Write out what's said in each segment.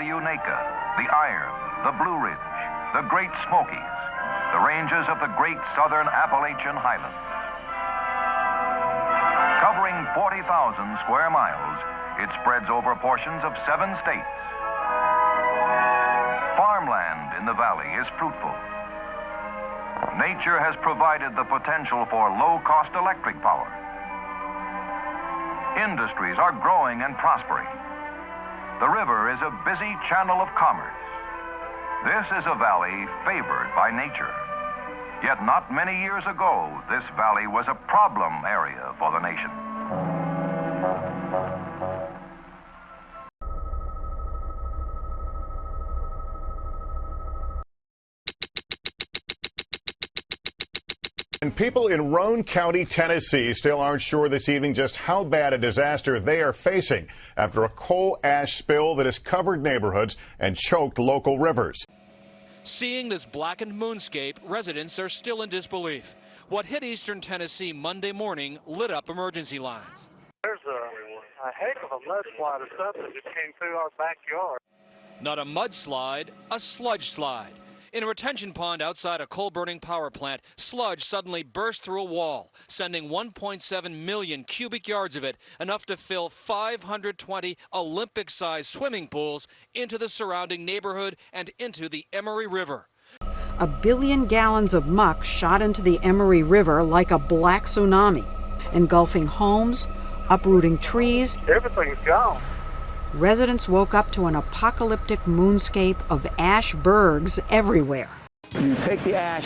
the Unaka, the Iron, the Blue Ridge, the Great Smokies, the ranges of the great southern Appalachian Highlands. Covering 40,000 square miles, it spreads over portions of 7 states. Farmland in the valley is fruitful. Nature has provided the potential for low-cost electric power. Industries are growing and prospering. The river is a busy channel of commerce. This is a valley favored by nature. Yet not many years ago, this valley was a problem area for the nation. And people in Roane County, Tennessee still aren't sure this evening just how bad a disaster they are facing after a coal ash spill that has covered neighborhoods and choked local rivers. Seeing this blackened moonscape, residents are still in disbelief. What hit eastern Tennessee Monday morning lit up emergency lines. There's a heck of a mudslide or something that came through our backyard. Not a mudslide, a sludge slide. In a retention pond outside a coal-burning power plant, sludge suddenly burst through a wall, sending 1.7 million cubic yards of it, enough to fill 520 Olympic-sized swimming pools, into the surrounding neighborhood and into the Emory River. 1 billion gallons of muck shot into the Emory River like a black tsunami, engulfing homes, uprooting trees. Everything's gone. Residents woke up to an apocalyptic moonscape of ash bergs everywhere. You take the ash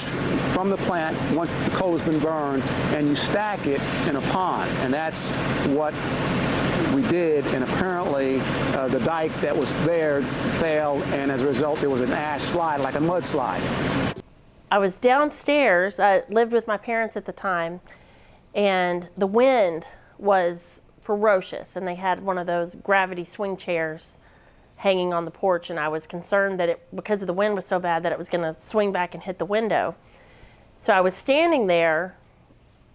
from the plant once the coal has been burned and you stack it in a pond, and that's what we did. And apparently the dike that was there failed, and as a result there was an ash slide, like a mudslide. I was downstairs. I lived with my parents at the time, and the wind was ferocious, and they had one of those gravity swing chairs hanging on the porch, and I was concerned that because the wind was so bad that it was going to swing back and hit the window. So I was standing there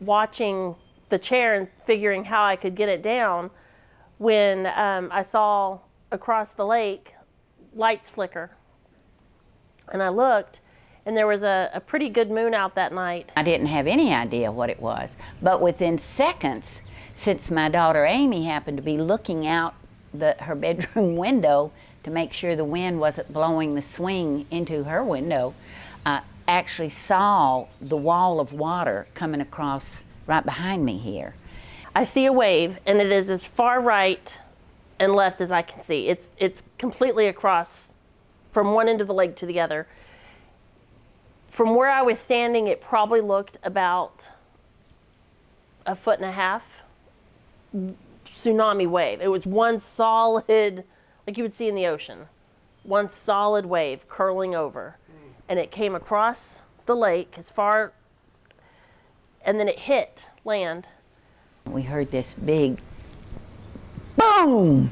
watching the chair and figuring how I could get it down when I saw across the lake lights flicker, and I looked, and there was a pretty good moon out that night. I didn't have any idea what it was, but within seconds, since my daughter Amy happened to be looking out her bedroom window to make sure the wind wasn't blowing the swing into her window, actually saw the wall of water coming across right behind me here. I see a wave, and it is as far right and left as I can see. It's completely across from one end of the lake to the other. From where I was standing, it probably looked about 1.5 feet. Tsunami wave. It was one solid, like you would see in the ocean, one solid wave curling over, and it came across the lake as far, and then it hit land. We heard this big boom,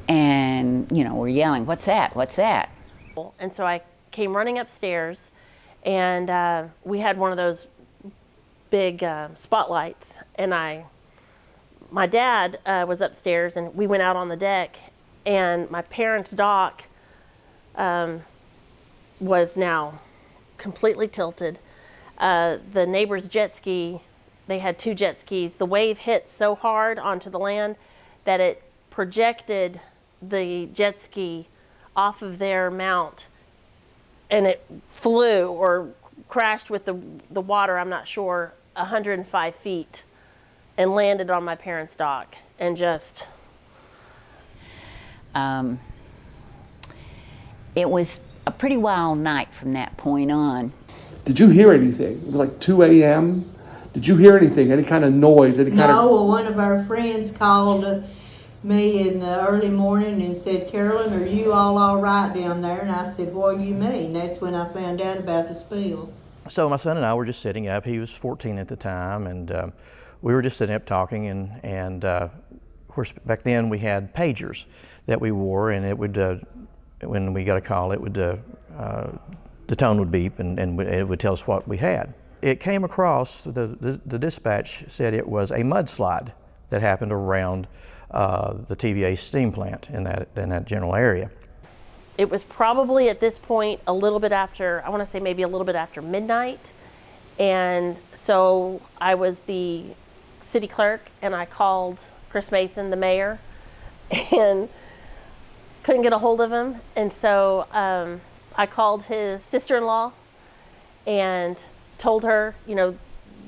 and we're yelling, "What's that? What's that?" And so I came running upstairs, and we had one of those big spotlights, and my dad was upstairs, and we went out on the deck, and my parents' dock was now completely tilted. The neighbor's jet ski, they had 2 jet skis. The wave hit so hard onto the land that it projected the jet ski off of their mount, and it flew or crashed with the water, I'm not sure, 105 feet. And landed on my parents' dock, and just... It was a pretty wild night from that point on. Did you hear anything? It was like 2 a.m. Did you hear anything? Any kind of noise? No, well, one of our friends called me in the early morning and said, "Carolyn, are you all right down there?" And I said, "What do you mean?" That's when I found out about the spill. So my son and I were just sitting up. He was 14 at the time, and we were just sitting up talking, and of course back then we had pagers that we wore, and it would, when we got a call, it would, the tone would beep, and it would tell us what we had. It came across, the dispatch said it was a mudslide that happened around the TVA steam plant in that general area. It was probably at this point a little bit after, I want to say maybe a little bit after midnight. And so I was the city clerk and I called Chris Mason, the mayor, and couldn't get a hold of him. And so I called his sister-in-law and told her, you know,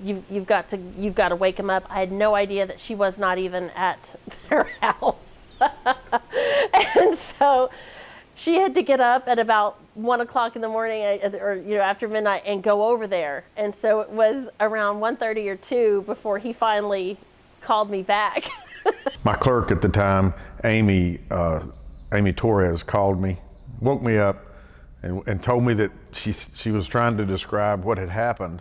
you've got to wake him up. I had no idea that she was not even at their house. And so she had to get up at about 1 o'clock in the morning, or after midnight, and go over there. And so it was around 1:30 or 2 before he finally called me back. My clerk at the time, Amy Torres, called me, woke me up, and told me that she was trying to describe what had happened.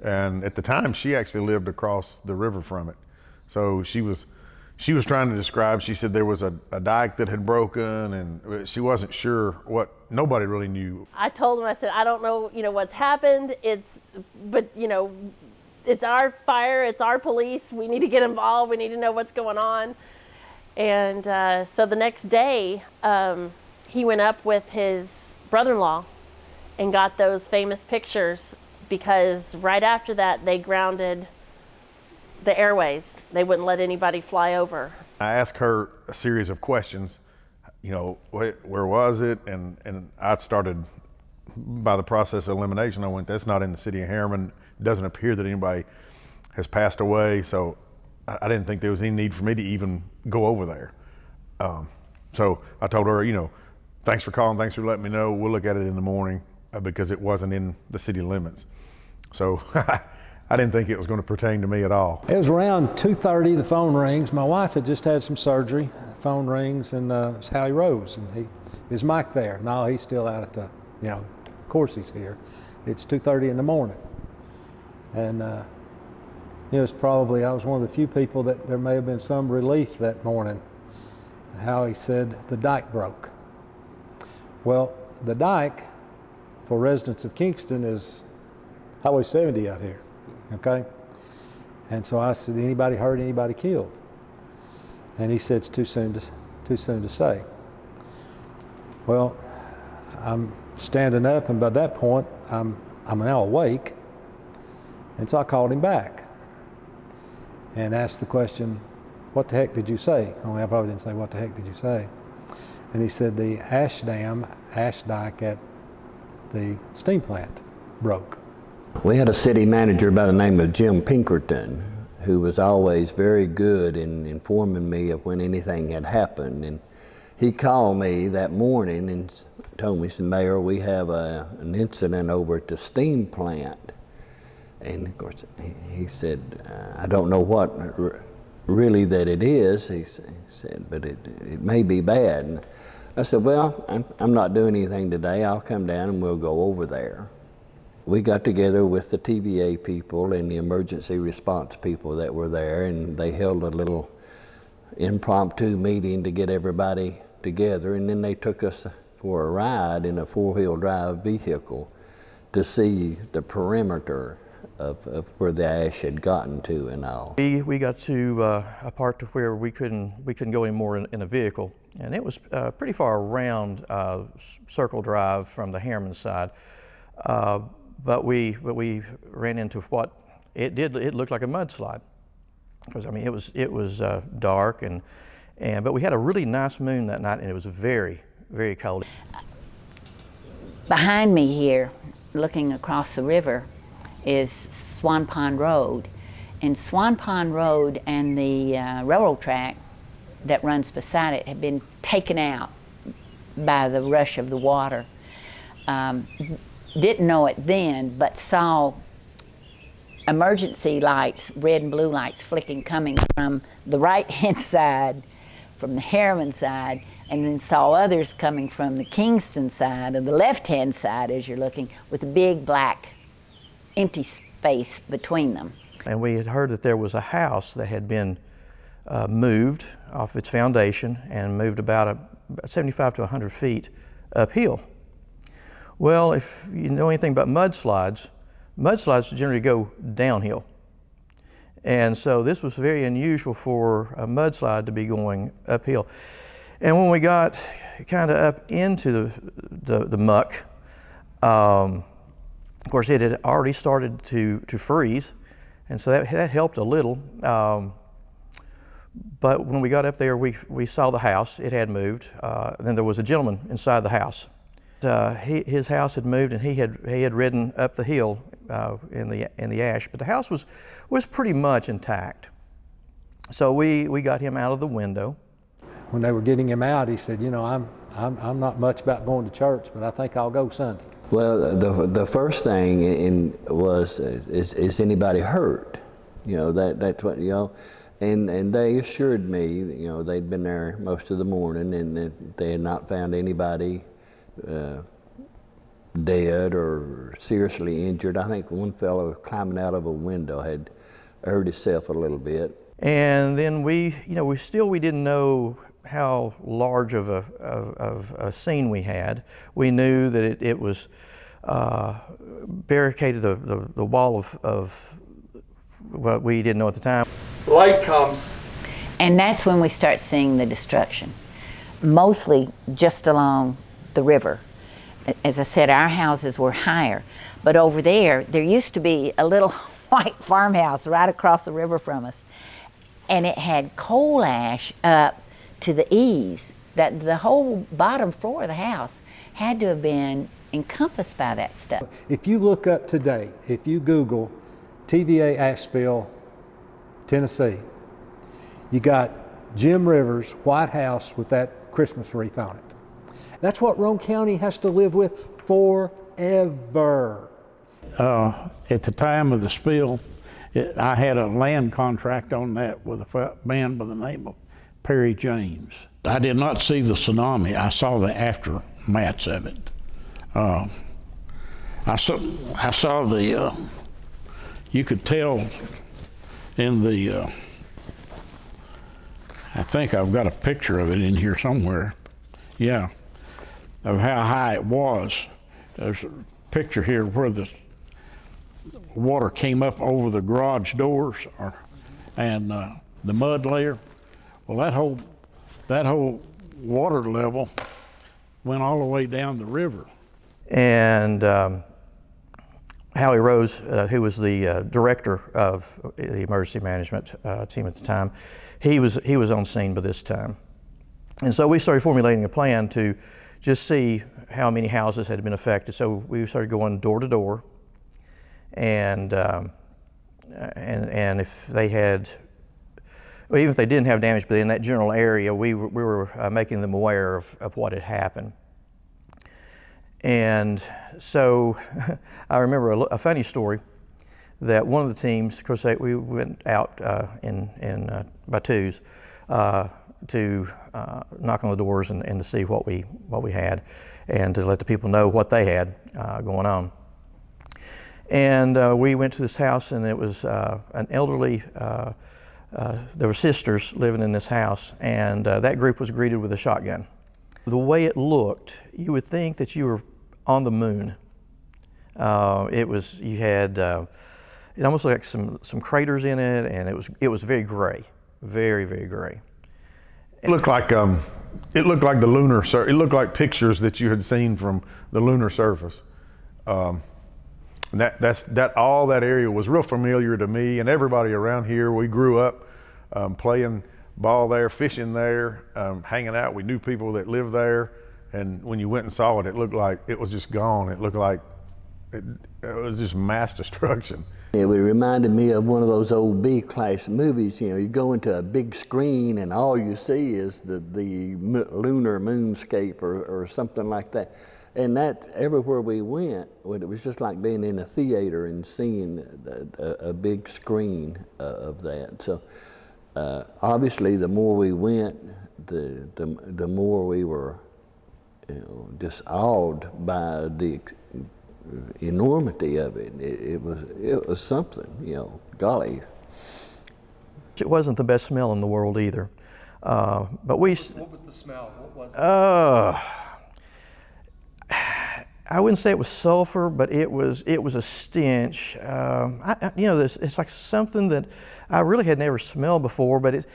And at the time, she actually lived across the river from it. So she was trying to describe, she said there was a dike that had broken, and she wasn't sure what, nobody really knew. I told him, I said, I don't know, what's happened. But it's our fire, it's our police. We need to get involved. We need to know what's going on. And so the next day, he went up with his brother-in-law and got those famous pictures, because right after that, they grounded the airways. They wouldn't let anybody fly over. I asked her a series of questions, where was it? And I started, by the process of elimination, I went, that's not in the city of Harriman. It doesn't appear that anybody has passed away. So I didn't think there was any need for me to even go over there. So I told her, thanks for calling, thanks for letting me know. We'll look at it in the morning, because it wasn't in the city limits. So I didn't think it was going to pertain to me at all. It was around 2:30, the phone rings. My wife had just had some surgery. Phone rings, and it's Howie Rose. And is Mike there? No, he's still out at the, of course he's here. It's 2:30 in the morning. And it was probably, I was one of the few people that there may have been some relief that morning. Howie said the dike broke. Well, the dike for residents of Kingston is Highway 70 out here. Okay, and so I said, anybody hurt, anybody killed? And he said, it's too soon to say. Well, I'm standing up, and by that point, I'm now awake, and so I called him back and asked the question, what the heck did you say? Only I probably didn't say, what the heck did you say? And he said, the ash dike at the steam plant broke. We had a city manager by the name of Jim Pinkerton, who was always very good in informing me of when anything had happened. And he called me that morning and told me, he said, Mayor, we have an incident over at the steam plant. And of course, he said, I don't know what really that it is, he said, but it may be bad. And I said, well, I'm not doing anything today. I'll come down and we'll go over there. We got together with the TVA people and the emergency response people that were there, and they held a little impromptu meeting to get everybody together, and then they took us for a ride in a four-wheel drive vehicle to see the perimeter of where the ash had gotten to and all. We got to a part to where we couldn't go anymore in a vehicle, and it was pretty far around Circle Drive from the Harriman side. But we ran into what it looked like a mudslide, because I mean it was dark but we had a really nice moon that night, and it was very, very cold. Behind me here, looking across the river, is Swan Pond Road, and Swan Pond Road and the railroad track that runs beside it had been taken out by the rush of the water. Didn't know it then, but saw emergency lights, red and blue lights flicking coming from the right-hand side, from the Harriman side, and then saw others coming from the Kingston side and the left-hand side as you're looking, with a big black empty space between them. And we had heard that there was a house that had been moved off its foundation and moved about 75 to 100 feet uphill. Well, if you know anything about mudslides generally go downhill. And so this was very unusual for a mudslide to be going uphill. And when we got kind of up into the muck, of course it had already started to freeze, and so that helped a little. But when we got up there, we saw the house. It had moved. Then there was a gentleman inside the house. His house had moved, and he had ridden up the hill in the ash. But the house was pretty much intact. So we got him out of the window. When they were getting him out, he said, "You know, I'm not much about going to church, but I think I'll go Sunday." Well, the first thing was, is anybody hurt? You know, that's what, you know. And they assured me, you know, they'd been there most of the morning and that they had not found anybody dead or seriously injured. I think one fellow climbing out of a window had hurt himself a little bit. And then we didn't know how large of a scene we had. We knew that it was barricaded the wall of what we didn't know at the time. Light comes. And that's when we start seeing the destruction, mostly just along the river. As I said, our houses were higher, but over there used to be a little white farmhouse right across the river from us, and it had coal ash up to the eaves. That the whole bottom floor of the house had to have been encompassed by that stuff. If you look up today, if you Google TVA ash spill, Tennessee, you got Jim Rivers' White House with that Christmas wreath on it. That's what Roane County has to live with forever. At the time of the spill, I had a land contract on that with a man by the name of Perry James. I did not see the tsunami. I saw the aftermaths of it. I saw the, you could tell in the, I think I've got a picture of it in here somewhere, yeah, of how high it was. There's a picture here where the water came up over the garage doors and the mud layer. Well, that whole water level went all the way down the river. And Howie Rose, who was the director of the emergency management team at the time, he was on scene by this time. And so we started formulating a plan to just see how many houses had been affected. So we started going door to door, and if they had, well, even if they didn't have damage, but in that general area, we were making them aware of what had happened. And so I remember a funny story that one of the teams, of course, we went out by twos to knock on the doors and to see what we had and to let the people know what they had going on. And we went to this house, and it was an elderly, there were sisters living in this house, and that group was greeted with a shotgun. The way it looked, you would think that you were on the moon. You had, it almost looked like some craters in it, and it was very gray, very, very gray. It looked like the lunar. It looked like pictures that you had seen from the lunar surface. And all that area was real familiar to me and everybody around here. We grew up playing ball there, fishing there, hanging out. We knew people that lived there, and when you went and saw it, it looked like it was just gone. It looked like it was just mass destruction. It reminded me of one of those old B-class movies. You know, you go into a big screen and all you see is the lunar moonscape or something like that. And that, everywhere we went, it was just like being in a theater and seeing a big screen of that. So obviously the more we went, the more we were, you know, just awed by the enormity of it. It was something, you know, golly. It wasn't the best smell in the world either. But we. What was the smell? What was it? I wouldn't say it was sulfur, but it was a stench. You know, it's like something that I really had never smelled before. But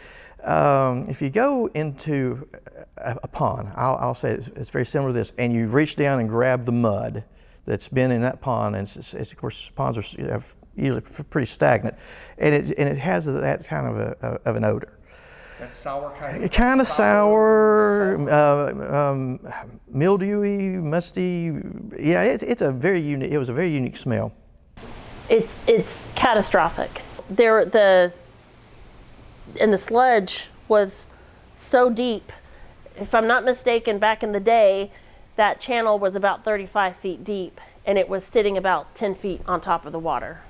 If you go into a pond, I'll say it's very similar to this, and you reach down and grab the mud that's been in that pond, and it's of course ponds are usually pretty stagnant, and it has that kind of an odor. That sour kind of. Kind of sour, mildewy, musty. Yeah, it's a very unique. It was a very unique smell. It's catastrophic. The sludge was so deep. If I'm not mistaken, back in the day, that channel was about 35 feet deep, and it was sitting about 10 feet on top of the water.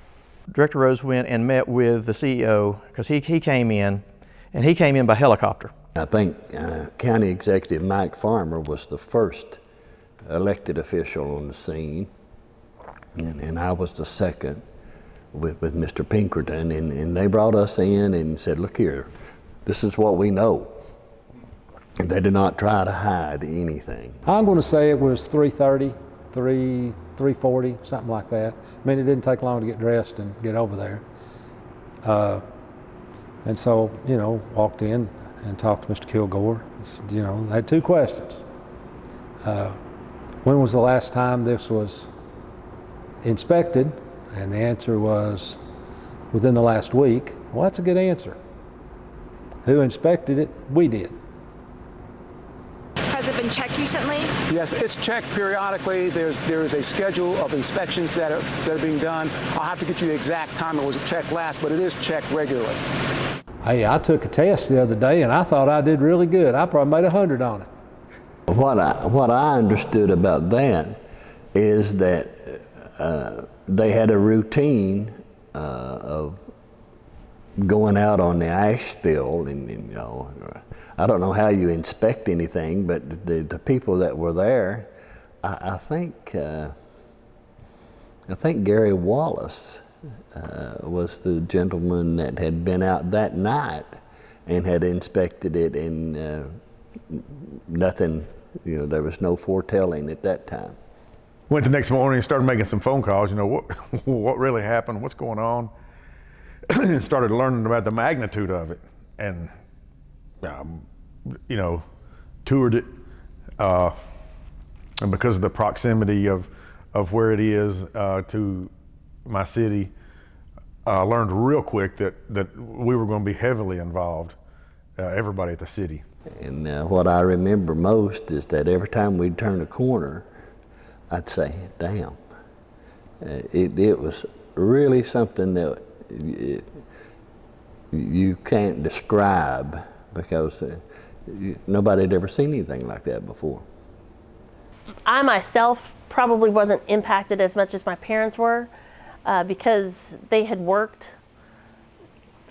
Director Rose went and met with the CEO because he came in, and he came in by helicopter. I think County Executive Mike Farmer was the first elected official on the scene, and I was the second with Mr. Pinkerton, and they brought us in and said, look here, this is what we know. And they did not try to hide anything. I'm going to say it was 3:30, 3:40, something like that. I mean, it didn't take long to get dressed and get over there. And so, walked in and talked to Mr. Kilgore. I had two questions. When was the last time this was inspected? And the answer was within the last week. Well, that's a good answer. Who inspected it? We did. Has it been checked recently? Yes, it's checked periodically. There is a schedule of inspections that are being done. I'll have to get you the exact time it was checked last, but it is checked regularly. Hey, I took a test the other day and I thought I did really good. I probably made 100 on it. What I understood about that is that they had a routine of going out on the ash spill, and I don't know how you inspect anything, but the people that were there, I think Gary Wallace was the gentleman that had been out that night and had inspected it, and nothing, there was no foretelling at that time. Went the next morning and started making some phone calls, what really happened, what's going on, and started learning about the magnitude of it, and toured it, and because of the proximity of where it is to my city, I learned real quick that we were going to be heavily involved, everybody at the city. And what I remember most is that every time we'd turn a corner, I'd say, damn. It was really something that you can't describe, because nobody had ever seen anything like that before. I myself probably wasn't impacted as much as my parents were, because they had worked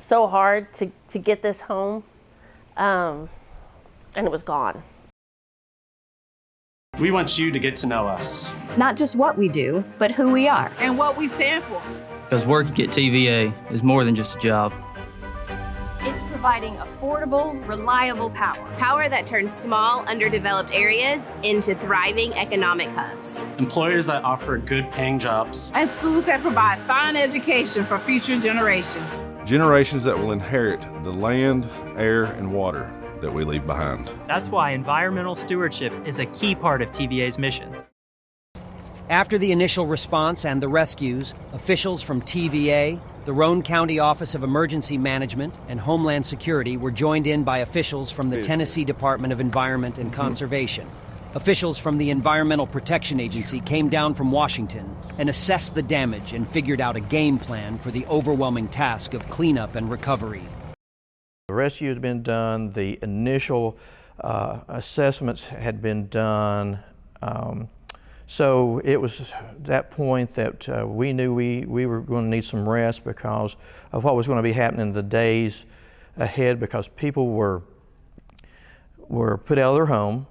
so hard to get this home, and it was gone. We want you to get to know us. Not just what we do, but who we are. And what we stand for. Because working at TVA is more than just a job. It's providing affordable, reliable power. Power that turns small, underdeveloped areas into thriving economic hubs. Employers that offer good paying jobs. And schools that provide fine education for future generations. Generations that will inherit the land, air, and water that we leave behind. That's why environmental stewardship is a key part of TVA's mission. After the initial response and the rescues, officials from TVA, the Roane County Office of Emergency Management, and Homeland Security were joined in by officials from the Tennessee Department of Environment and Conservation. Officials from the Environmental Protection Agency came down from Washington and assessed the damage and figured out a game plan for the overwhelming task of cleanup and recovery. The rescue had been done, the initial assessments had been done, so it was that point that we knew we were going to need some rest because of what was going to be happening in the days ahead, because people were put out of their home,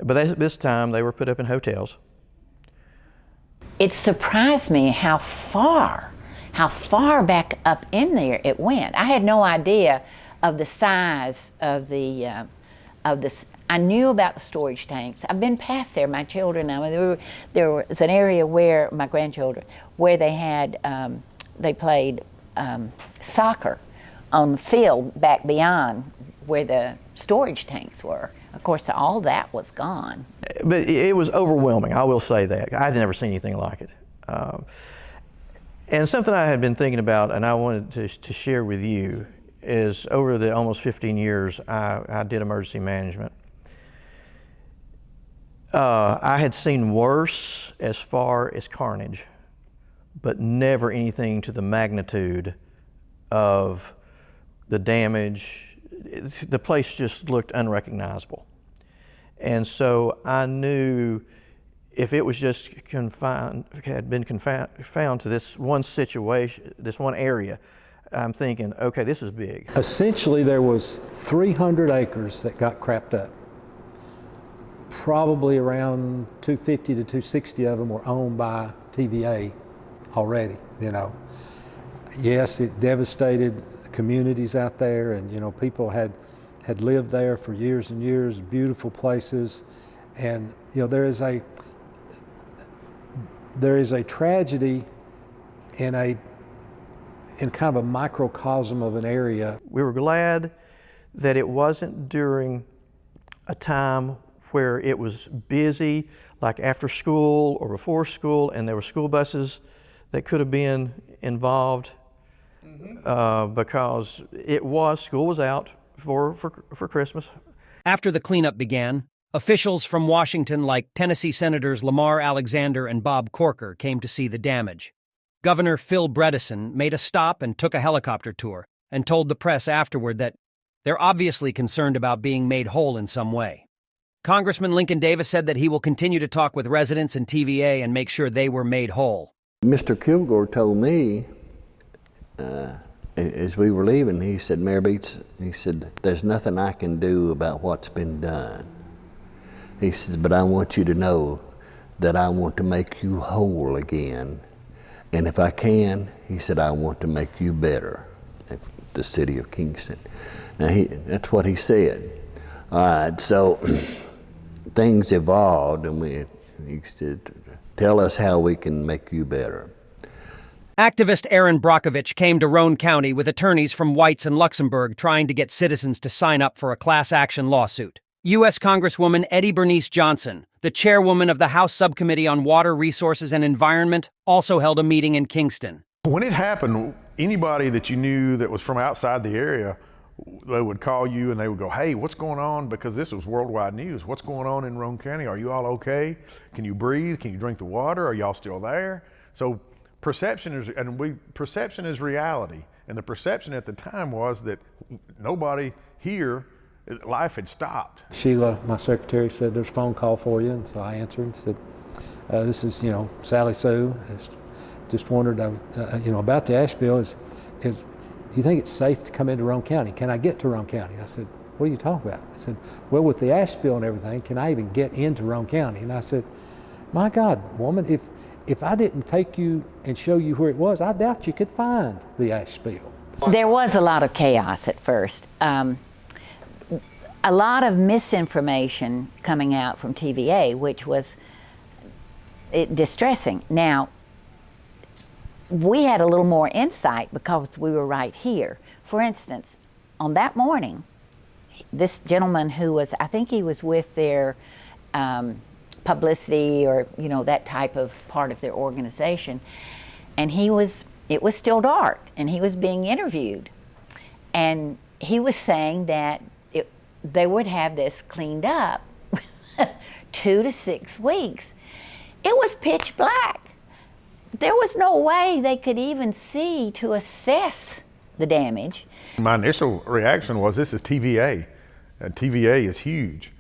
but this time they were put up in hotels. It surprised me how far back up in there it went. I had no idea of the size of the I knew about the storage tanks. I've been past there. My children, there was an area where, my grandchildren, where they had, they played soccer on the field back beyond where the storage tanks were. Of course, all that was gone. But it was overwhelming, I will say that. I'd never seen anything like it. And something I had been thinking about and I wanted to share with you is over the almost 15 years I did emergency management. I had seen worse as far as carnage, but never anything to the magnitude of the damage. The place just looked unrecognizable. And so I knew if it was just had been confined to this one situation, this one area, I'm thinking, okay, this is big. Essentially, there was 300 acres that got crapped up. Probably around 250 to 260 of them were owned by TVA already, you know. Yes, it devastated communities out there, and you know, people had lived there for years and years, beautiful places. And you know, there is a tragedy in kind of a microcosm of an area. We were glad that it wasn't during a time where it was busy, like after school or before school, and there were school buses that could have been involved, because school was out for Christmas. After the cleanup began, officials from Washington like Tennessee Senators Lamar Alexander and Bob Corker came to see the damage. Governor Phil Bredesen made a stop and took a helicopter tour and told the press afterward that they're obviously concerned about being made whole in some way. Congressman Lincoln Davis said that he will continue to talk with residents and TVA and make sure they were made whole. Mr. Kilgore told me, as we were leaving, he said, Mayor Beats, he said, there's nothing I can do about what's been done. He says, but I want you to know that I want to make you whole again. And if I can, he said, I want to make you better at the city of Kingston. Now, that's what he said. All right, so things evolved, and he said, tell us how we can make you better. Activist Aaron Brockovich came to Roane County with attorneys from Weitz and Luxembourg trying to get citizens to sign up for a class action lawsuit. U.S. Congresswoman Eddie Bernice Johnson, the chairwoman of the House Subcommittee on Water Resources and Environment, also held a meeting in Kingston. When it happened, anybody that you knew that was from outside the area, they would call you and they would go, hey, what's going on? Because this was worldwide news. What's going on in Roane County? Are you all okay? Can you breathe? Can you drink the water? Are y'all still there? So perception is reality. And the perception at the time was that nobody here, life had stopped. Sheila, my secretary, said there's a phone call for you, and so I answered and said, this is, you know, Sally Sue. Just wondered, you know, about the ash bill. Is you think it's safe to come into Roane County? Can I get to Roane County? I said, what are you talking about? I said, well, with the ash bill and everything, can I even get into Roane County? And I said, my God, woman, if I didn't take you and show you where it was, I doubt you could find the ash spill. There was a lot of chaos at first. A lot of misinformation coming out from TVA, which was distressing. Now, we had a little more insight because we were right here. For instance, on that morning, this gentleman who was, I think he was with their publicity or, you know, that type of part of their organization, and it was still dark, and he was being interviewed. And he was saying that they would have this cleaned up 2 to 6 weeks. It was pitch black. There was no way they could even see to assess the damage. My initial reaction was, this is TVA. TVA is huge.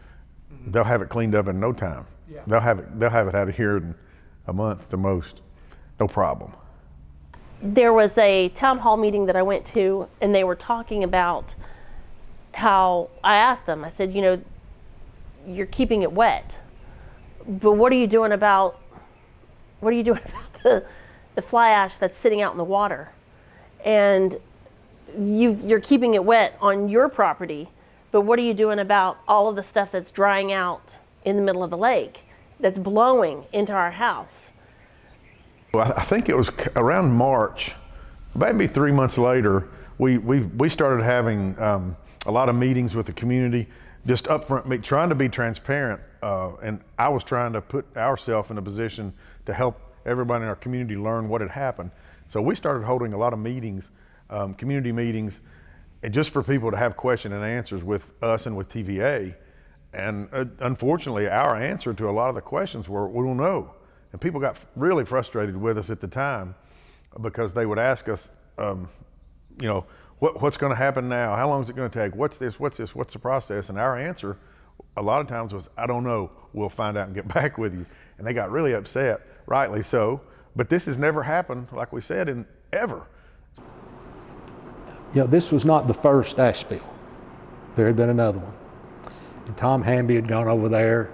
They'll have it cleaned up in no time. Yeah. They'll have it out of here in a month the most. No problem. There was a town hall meeting that I went to, and they were talking about how, I asked them, I said, you know, you're keeping it wet, but what are you doing about the fly ash that's sitting out in the water? And you're keeping it wet on your property, but what are you doing about all of the stuff that's drying out in the middle of the lake that's blowing into our house? Well, I think it was around March, maybe 3 months later, we started having a lot of meetings with the community, just upfront, trying to be transparent, and I was trying to put ourselves in a position to help everybody in our community learn what had happened. So we started holding a lot of meetings, community meetings, and just for people to have question and answers with us and with TVA. And unfortunately, our answer to a lot of the questions were, we don't know. And people got really frustrated with us at the time because they would ask us, you know, what's going to happen now? How long is it going to take? What's this? What's the process? And our answer a lot of times was, I don't know. We'll find out and get back with you. And they got really upset, rightly so. But this has never happened, like we said, in ever. You know, this was not the first ash spill. There had been another one. And Tom Hamby had gone over there.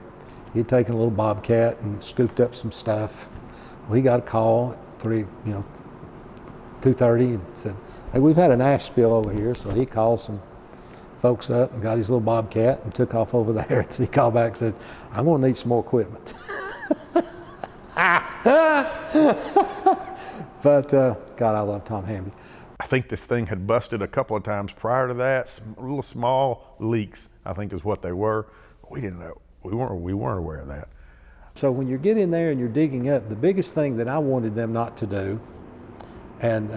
He'd taken a little bobcat and scooped up some stuff. Well, he got a call at 2:30 and said, hey, we've had an ash spill over here. So he called some folks up and got his little bobcat and took off over there. And so he called back and said, I'm going to need some more equipment. But God, I love Tom Hamby. I think this thing had busted a couple of times prior to that. Little small leaks, I think, is what they were. We didn't know. We weren't aware of that. So when you get in there and you're digging up, the biggest thing that I wanted them not to do, and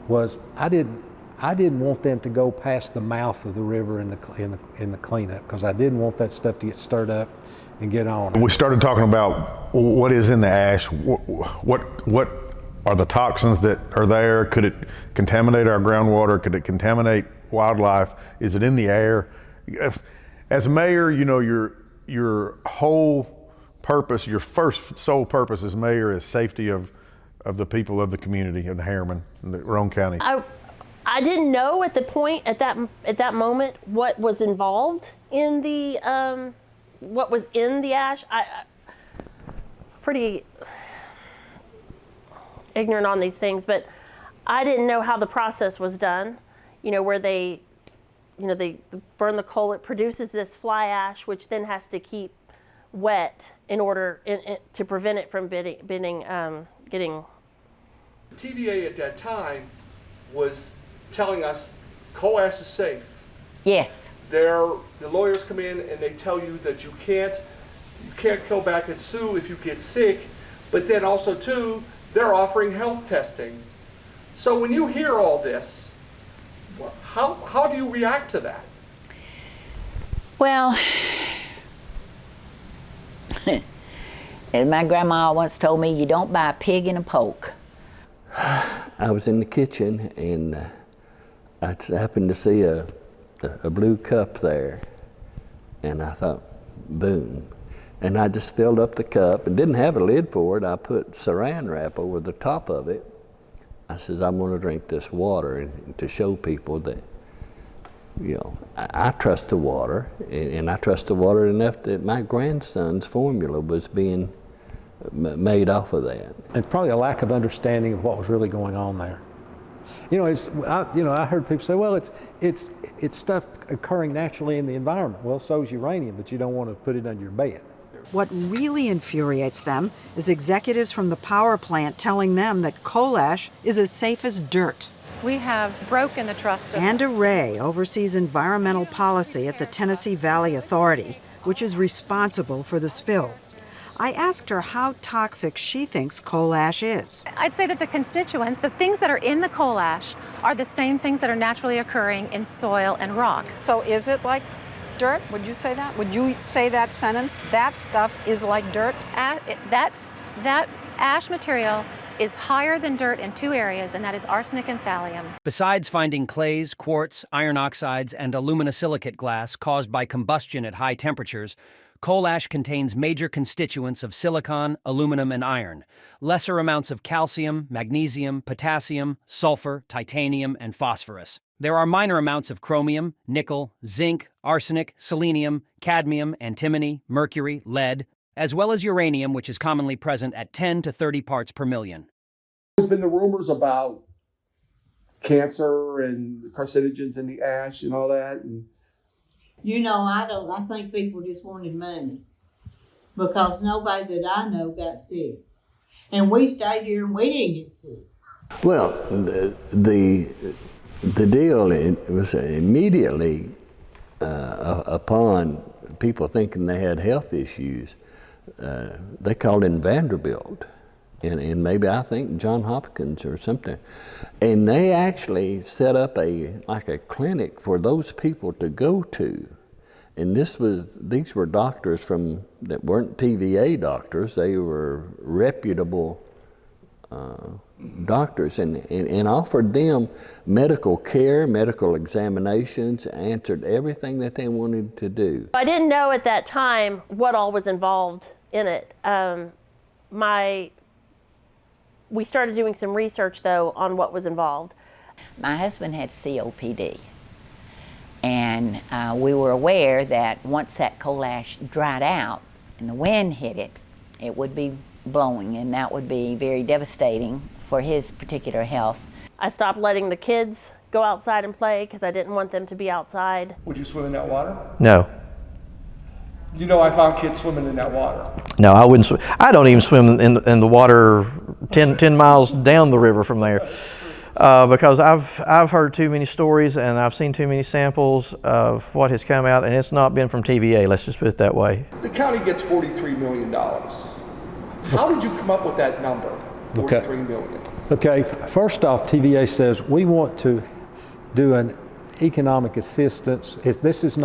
was I didn't want them to go past the mouth of the river in the cleanup, because I didn't want that stuff to get stirred up and get on. We started talking about what is in the ash. What are the toxins that are there? Could it contaminate our groundwater? Could it contaminate wildlife? Is it in the air? As mayor, you know, your whole purpose, your first sole purpose as mayor is safety of the people of the community of Harriman, the Roane County. I didn't know at the point, at that moment, what was involved in the, what was in the ash. I pretty ignorant on these things, but I didn't know how the process was done. You know, where they burn the coal, it produces this fly ash, which then has to keep wet in order to prevent it from getting. The TVA at that time was telling us coal ash is safe. Yes. The lawyers come in and they tell you that you can't go back and sue if you get sick, but then also too, they're offering health testing. So when you hear all this, how do you react to that? Well, as my grandma once told me, you don't buy a pig in a poke. I was in the kitchen and I happened to see a blue cup there, and I thought, boom. And I just filled up the cup and didn't have a lid for it. I put saran wrap over the top of it. I says, I'm going to drink this water and to show people that, you know, I trust the water, and I trust the water enough that my grandson's formula was being made off of that. And probably a lack of understanding of what was really going on there. You know, I heard people say, well, it's stuff occurring naturally in the environment. Well, so is uranium, but you don't want to put it under your bed. What really infuriates them is executives from the power plant telling them that coal ash is as safe as dirt. We have broken the trust of... Anda Ray oversees environmental policy at the Tennessee Valley Authority, which is responsible for the spill. I asked her how toxic she thinks coal ash is. I'd say that the constituents, the things that are in the coal ash, are the same things that are naturally occurring in soil and rock. So is it like dirt? Would you say that? Would you say that sentence? That stuff is like dirt? That ash material is higher than dirt in two areas, and that is arsenic and thallium. Besides finding clays, quartz, iron oxides, and aluminosilicate glass caused by combustion at high temperatures, coal ash contains major constituents of silicon, aluminum, and iron, lesser amounts of calcium, magnesium, potassium, sulfur, titanium, and phosphorus. There are minor amounts of chromium, nickel, zinc, arsenic, selenium, cadmium, antimony, mercury, lead, as well as uranium, which is commonly present at 10 to 30 parts per million. There's been the rumors about cancer and carcinogens in the ash and all that. And you know, I think people just wanted money, because nobody that I know got sick. And we stayed here and we didn't get sick. Well, the deal, it was immediately upon people thinking they had health issues, they called in Vanderbilt, and maybe I think Johns Hopkins or something, and they actually set up like a clinic for those people to go to, and these were doctors that weren't TVA doctors, they were reputable doctors, and offered them medical care, medical examinations, answered everything that they wanted to do. I didn't know at that time what all was involved in it. We started doing some research though on what was involved. My husband had COPD, and we were aware that once that coal ash dried out and the wind hit it, it would be blowing, and that would be very devastating for his particular health. I stopped letting the kids go outside and play because I didn't want them to be outside. Would you swim in that water? No. You know, I found kids swimming in that water. No, I wouldn't swim. I don't even swim in the water 10 miles down the river from there because I've heard too many stories and I've seen too many samples of what has come out, and it's not been from TVA, let's just put it that way. The county gets $43 million. How did you come up with that number, $43 million? Okay, first off, TVA says we want to do an economic assistance. This is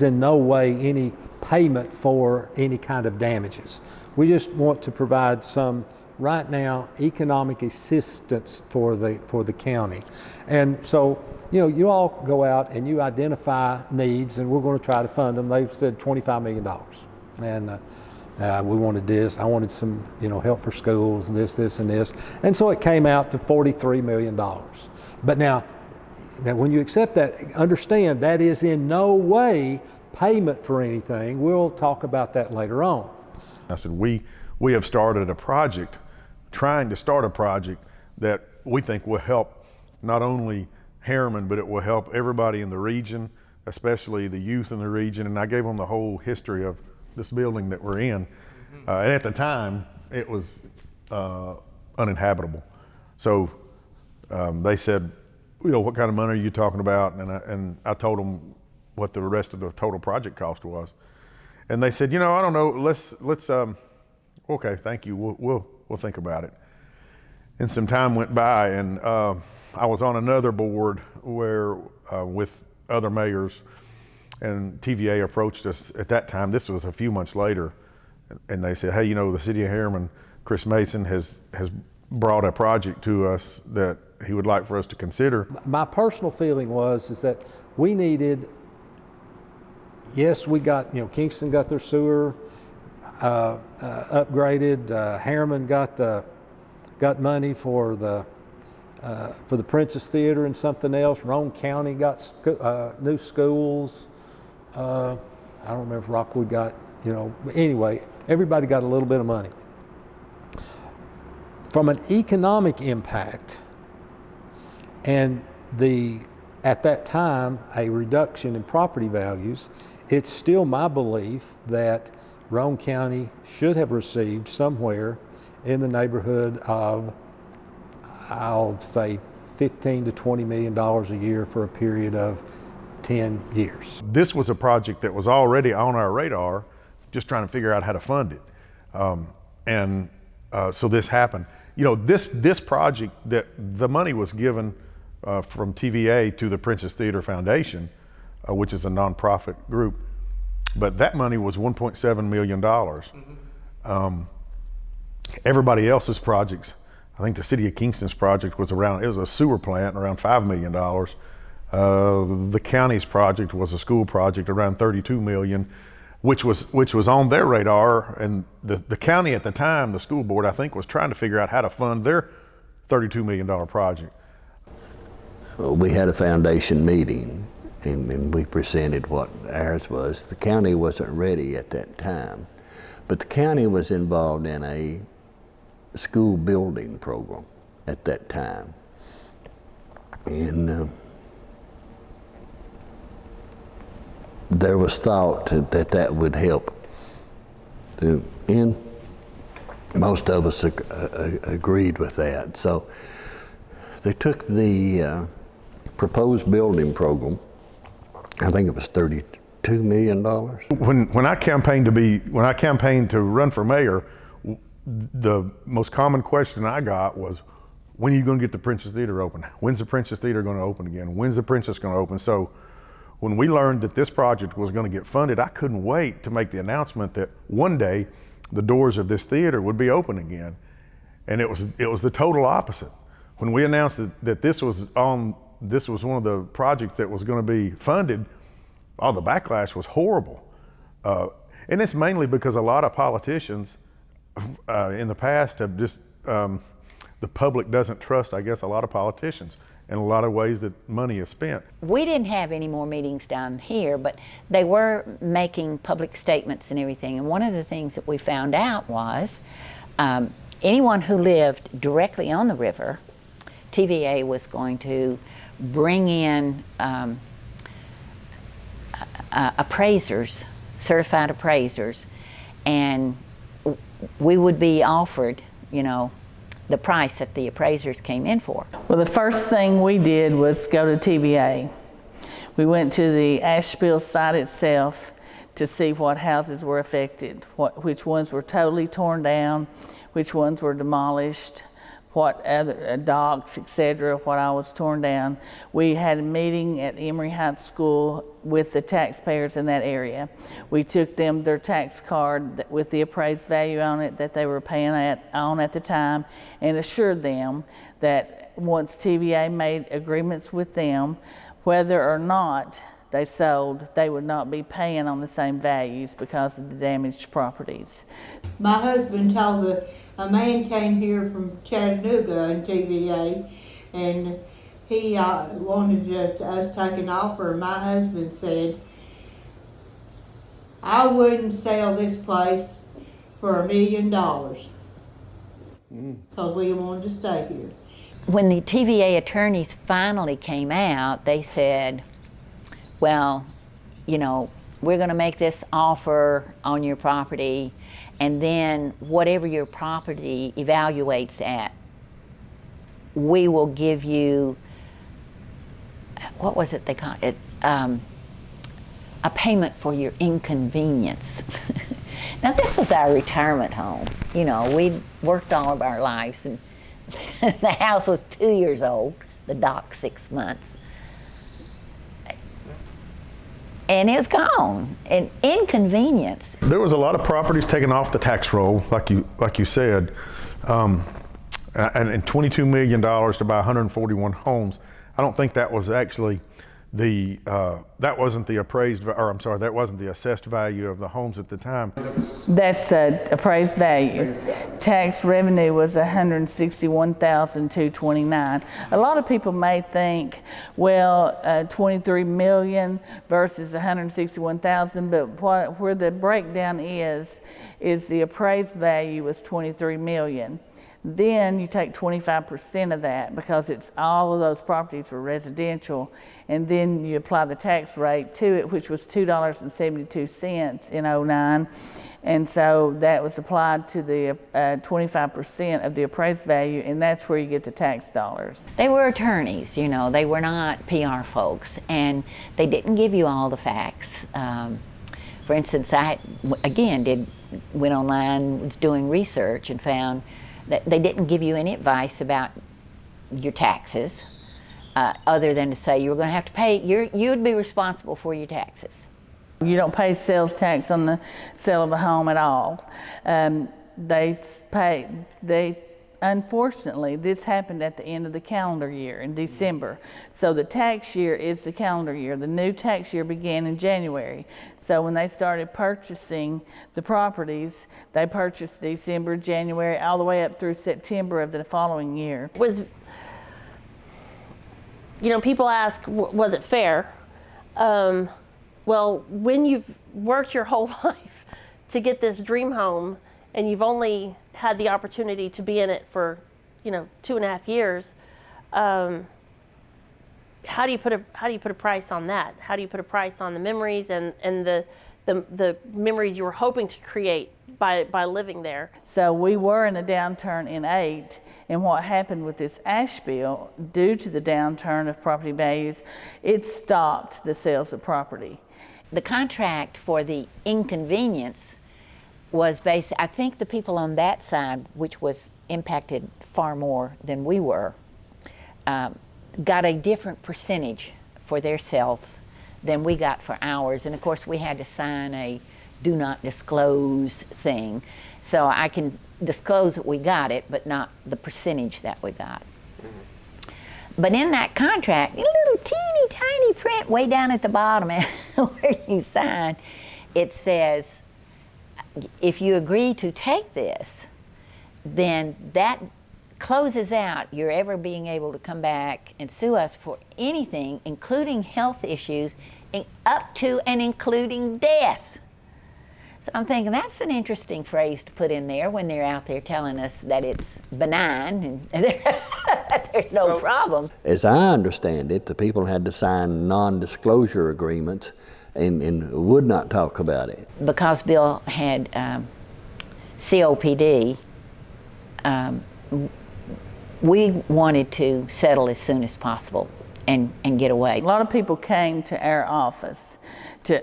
in no way any payment for any kind of damages. We just want to provide some, right now, economic assistance for the county. And so, you all go out and you identify needs, and we're going to try to fund them. They've said $25 million. And we wanted this. I wanted some, help for schools and this, and this. And so it came out to $43 million. But now when you accept that, understand that is in no way payment for anything. We'll talk about that later on. I said, we have started a project, trying to start a project that we think will help not only Harriman, but it will help everybody in the region, especially the youth in the region. And I gave them the whole history of this building that we're in. And at the time, it was uninhabitable. So they said, what kind of money are you talking about? And I told them what the rest of the total project cost was. And they said, I don't know, let's okay, thank you, we'll think about it. And some time went by, and I was on another board where with other mayors, and TVA approached us at that time. This was a few months later, and they said, hey, the city of Harriman, Chris Mason has brought a project to us that he would like for us to consider. My personal feeling is that we needed, yes, we got, Kingston got their sewer upgraded. Harriman got money for the Princess Theater and something else. Roane County got new schools. I don't remember if Rockwood got, anyway, everybody got a little bit of money. From an economic impact, and at that time, a reduction in property values, it's still my belief that Roane County should have received somewhere in the neighborhood of, I'll say, $15 to $20 million a year for a period of 10 years. This was a project that was already on our radar, just trying to figure out how to fund it. So this happened. This project, that the money was given from TVA to the Princess Theater Foundation, which is a nonprofit group, but that money was $1.7 million. Everybody else's projects, I think the city of Kingston's project was it was a sewer plant, around $5 million. The county's project was a school project, around $32 million, which was on their radar. And the county at the time, the school board, I think, was trying to figure out how to fund their $32 million project. We had a foundation meeting, and we presented what ours was. The county wasn't ready at that time, but the county was involved in a school building program at that time. And there was thought that would help. And most of us agreed with that. So They took the proposed building program, I think it was $32 million. When I campaigned to run for mayor, the most common question I got was, when are you going to get the Princess Theater open? When's the Princess Theater going to open again? When's the Princess going to open? So when we learned that this project was going to get funded, I couldn't wait to make the announcement that one day the doors of this theater would be open again. And it was the total opposite. When we announced that this was one of the projects that was going to be funded, the backlash was horrible. And it's mainly because a lot of politicians in the past have just, the public doesn't trust, I guess, a lot of politicians in a lot of ways that money is spent. We didn't have any more meetings down here, but they were making public statements and everything. And one of the things that we found out was anyone who lived directly on the river, TVA was going to bring in appraisers, certified appraisers, and we would be offered, the price that the appraisers came in for. Well, the first thing we did was go to TVA. We went to the ash spill site itself to see what houses were affected, which ones were totally torn down, which ones were demolished, what other docks, etc., what all was torn down. We had a meeting at Emory High School with the taxpayers in that area. We took them their tax card with the appraised value on it that they were paying on at the time, and assured them that once TVA made agreements with them, whether or not they sold, they would not be paying on the same values because of the damaged properties. My husband told a man came here from Chattanooga in TVA, and he wanted us to take an offer. My husband said, I wouldn't sell this place for $1 million because we wanted to stay here. When the TVA attorneys finally came out, they said, well, we're going to make this offer on your property, and then whatever your property evaluates at, we will give you, what was it they called it? A payment for your inconvenience. Now this was our retirement home. We'd worked all of our lives, and the house was 2 years old, the dock 6 months. And it was gone, an inconvenience. There was a lot of properties taken off the tax roll, like you said, and $22 million to buy 141 homes. I don't think that was actually that wasn't the that wasn't the assessed value of the homes at the time. That's appraised value. Tax revenue was $161,229. A lot of people may think, well, 23 million versus 161,000, but where the breakdown is the appraised value was 23 million. Then you take 25% of that because all of those properties were residential, and then you apply the tax rate to it, which was $2.72 in '09, and so that was applied to the 25% of the appraised value, and that's where you get the tax dollars. They were attorneys, they were not PR folks, and they didn't give you all the facts. For instance, I went online, was doing research, and found that they didn't give you any advice about your taxes, other than to say you were going to have to pay, you'd be responsible for your taxes. You don't pay sales tax on the sale of a home at all. Unfortunately, this happened at the end of the calendar year in December. So the tax year is the calendar year. The new tax year began in January. So when they started purchasing the properties, they purchased December, January, all the way up through September of the following year. People ask, was it fair? Well, when you've worked your whole life to get this dream home, and you've only had the opportunity to be in it for, 2.5 years, how do you put a price on that? How do you put a price on the memories and the memories you were hoping to create by living there. So we were in a downturn in '08, and what happened with this ash spill, due to the downturn of property values, it stopped the sales of property. The contract for the inconvenience was based, I think the people on that side, which was impacted far more than we were, got a different percentage for their sales than we got for ours. And of course we had to sign a do not disclose thing. So I can disclose that we got it, but not the percentage that we got. But in that contract, a little teeny tiny print way down at the bottom where you sign, it says, if you agree to take this, then that closes out your ever being able to come back and sue us for anything, including health issues, up to and including death. So I'm thinking that's an interesting phrase to put in there when they're out there telling us that it's benign and there's no problem. As I understand it, the people had to sign non-disclosure agreements and would not talk about it. Because Bill had COPD, we wanted to settle as soon as possible and get away. A lot of people came to our office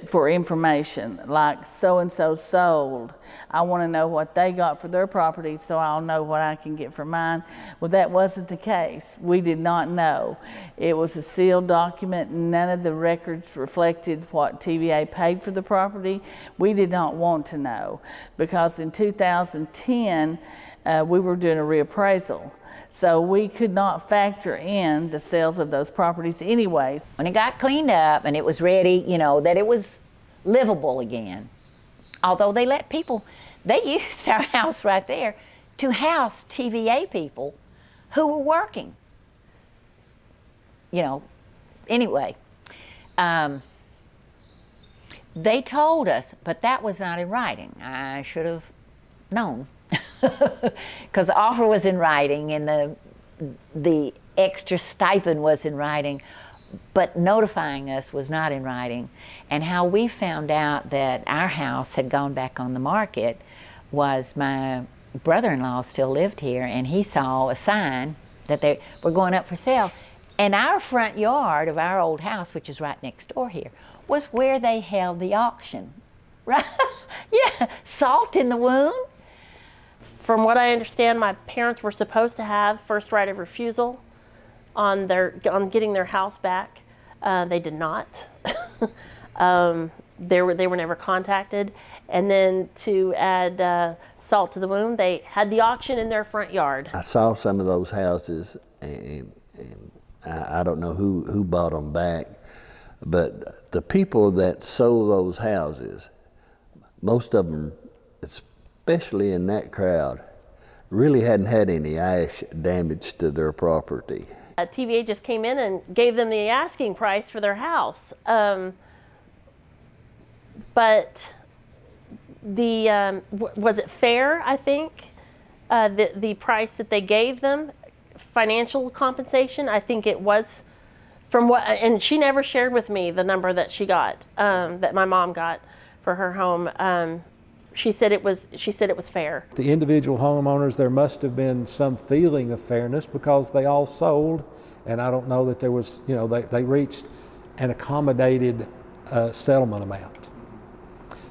for information, like so-and-so sold. I want to know what they got for their property so I'll know what I can get for mine. Well, that wasn't the case. We did not know. It was a sealed document. None of the records reflected what TVA paid for the property. We did not want to know because in 2010, we were doing a reappraisal. So we could not factor in the sales of those properties anyway. When it got cleaned up and it was ready, you know, that it was livable again. Although they let people, they used our house right there to house TVA people who were working. You know, anyway, they told us, but that was not in writing. I should have known. Because the offer was in writing and the extra stipend was in writing, but notifying us was not in writing. And how we found out that our house had gone back on the market was my brother-in-law still lived here, and he saw a sign that they were going up for sale. And our front yard of our old house, which is right next door here, was where they held the auction. Right? Yeah, salt in the wound. From what I understand, my parents were supposed to have first right of refusal on getting their house back. They did not. They were never contacted. And then to add salt to the wound, they had the auction in their front yard. I saw some of those houses, and I don't know who bought them back, but the people that sold those houses, most of them, especially in that crowd, really hadn't had any ash damage to their property. TVA just came in and gave them the asking price for their house. But was it fair, I think, the price that they gave them, financial compensation? I think it was, from what, and she never shared with me the number that she got, that my mom got for her home. She said it was fair. The individual homeowners, there must have been some feeling of fairness because they all sold, and I don't know that there was, you know, they reached an accommodated settlement amount.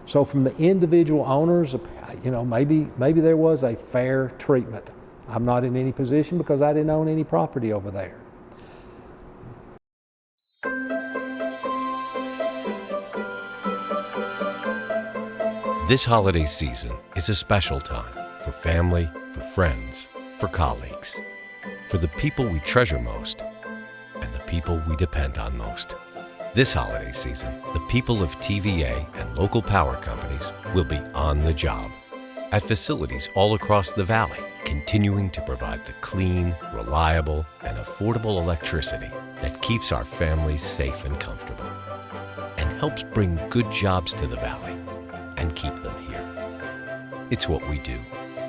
So from the individual owners, you know, maybe there was a fair treatment. I'm not in any position because I didn't own any property over there. This holiday season is a special time for family, for friends, for colleagues, for the people we treasure most and the people we depend on most. This holiday season, the people of TVA and local power companies will be on the job at facilities all across the valley, continuing to provide the clean, reliable, and affordable electricity that keeps our families safe and comfortable and helps bring good jobs to the valley and keep them here. It's what we do,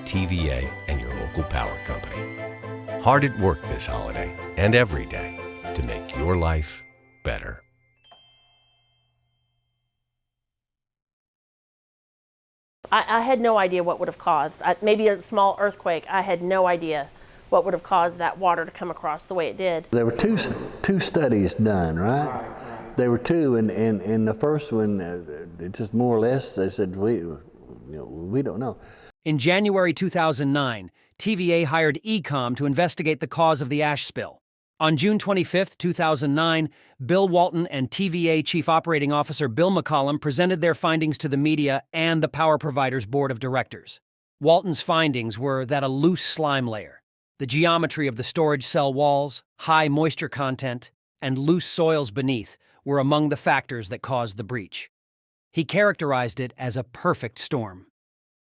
TVA and your local power company. Hard at work this holiday and every day to make your life better. I had no idea what would have caused, maybe a small earthquake. I had no idea what would have caused that water to come across the way it did. There were two studies done, right? There were two, and the first one, it just more or less, they said, we don't know. In January 2009, TVA hired ECOM to investigate the cause of the ash spill. On June 25, 2009, Bill Walton and TVA Chief Operating Officer Bill McCollum presented their findings to the media and the power provider's board of directors. Walton's findings were that a loose slime layer, the geometry of the storage cell walls, high moisture content, and loose soils beneath were among the factors that caused the breach. He characterized it as a perfect storm.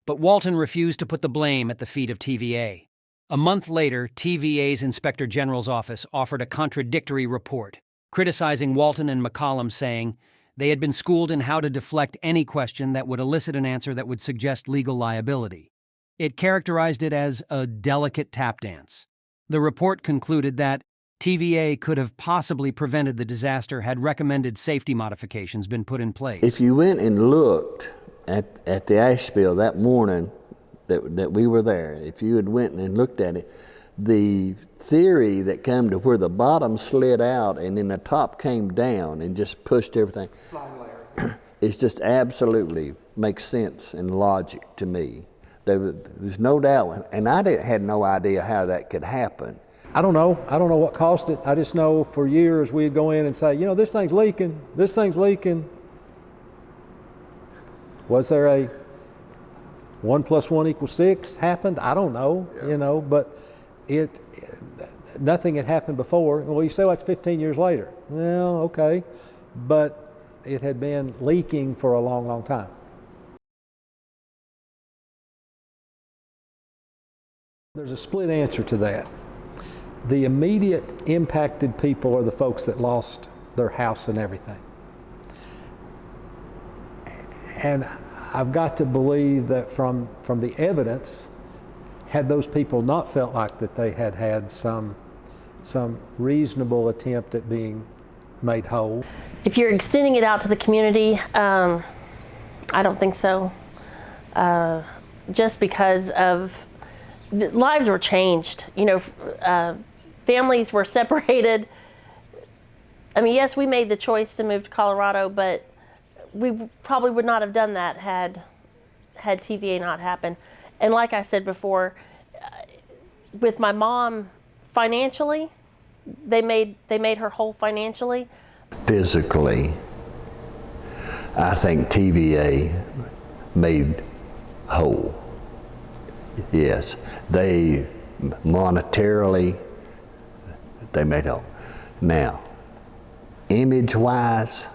But Walton refused to put the blame at the feet of TVA. A month later, TVA's Inspector General's office offered a contradictory report, criticizing Walton and McCollum, saying they had been schooled in how to deflect any question that would elicit an answer that would suggest legal liability. It characterized it as a delicate tap dance. The report concluded that TVA could have possibly prevented the disaster had recommended safety modifications been put in place. If you went and looked at the ash spill that morning that we were there, if you had went and looked at it, the theory that came to where the bottom slid out and then the top came down and just pushed everything, it's just absolutely makes sense and logic to me. There's no doubt, and I had no idea how that could happen. I don't know what caused it. I just know for years we'd go in and say, this thing's leaking, this thing's leaking. Was there a 1 + 1 = 6 happened? I don't know, but nothing had happened before. Well, you say, well, it's 15 years later. Well, okay, but it had been leaking for a long, long time. There's a split answer to that. The immediate impacted people are the folks that lost their house and everything. And I've got to believe that from the evidence, had those people not felt like that they had had some reasonable attempt at being made whole. If you're extending it out to the community, I don't think so. Just because of lives were changed, families were separated. I mean, yes, we made the choice to move to Colorado, but we probably would not have done that had TVA not happened. And like I said before, with my mom, financially, they made her whole financially. Physically, I think TVA made whole. Yes, they monetarily, they made whole. Now, image-wise,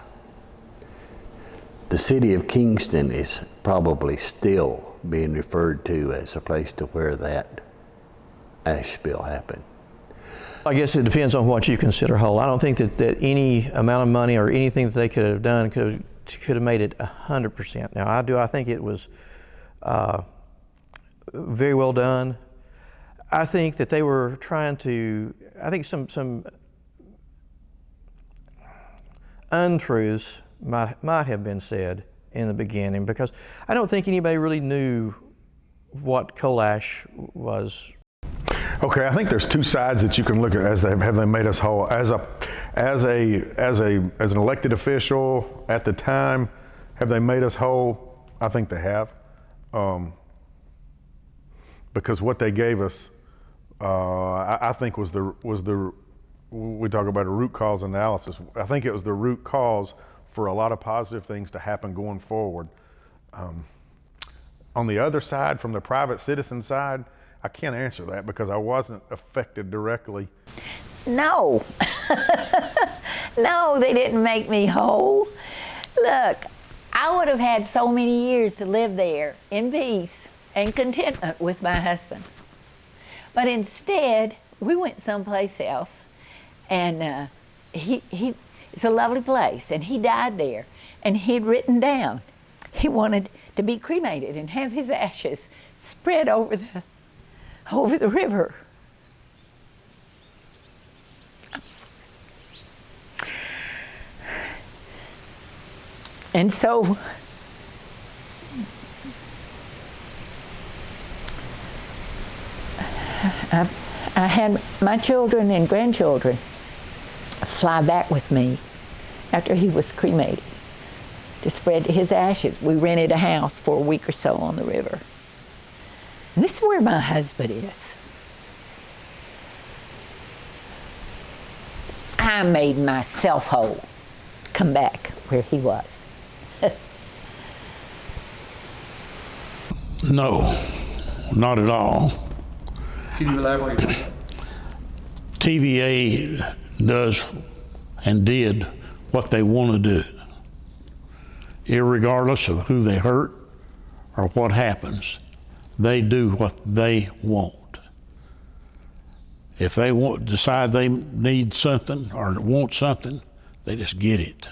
the city of Kingston is probably still being referred to as a place to where that ash spill happened. I guess it depends on what you consider whole. I don't think that any amount of money or anything that they could have done could have made it 100%. Now, I think it was very well done. I think that they were trying to, I think some untruths might have been said in the beginning, because I don't think anybody really knew what coal ash was. Okay, I think there's two sides that you can look at as have they made us whole. As an elected official at the time, have they made us whole? I think they have, because what they gave us, I think was the we talk about a root cause analysis. I think it was the root cause for a lot of positive things to happen going forward. On the other side, from the private citizen side, I can't answer that because I wasn't affected directly. No. No, they didn't make me whole. Look, I would have had so many years to live there in peace and contentment with my husband. But instead, we went someplace else, and it's a lovely place, and he died there, and he'd written down he wanted to be cremated and have his ashes spread over the river. I'm sorry. And so I had my children and grandchildren fly back with me after he was cremated to spread his ashes. We rented a house for a week or so on the river. And this is where my husband is. I made myself whole, come back where he was. No, not at all. Can you elaborate on that? TVA does and did what they want to do, irregardless of who they hurt or what happens. They do what they want. If they decide they need something or want something, they just get it.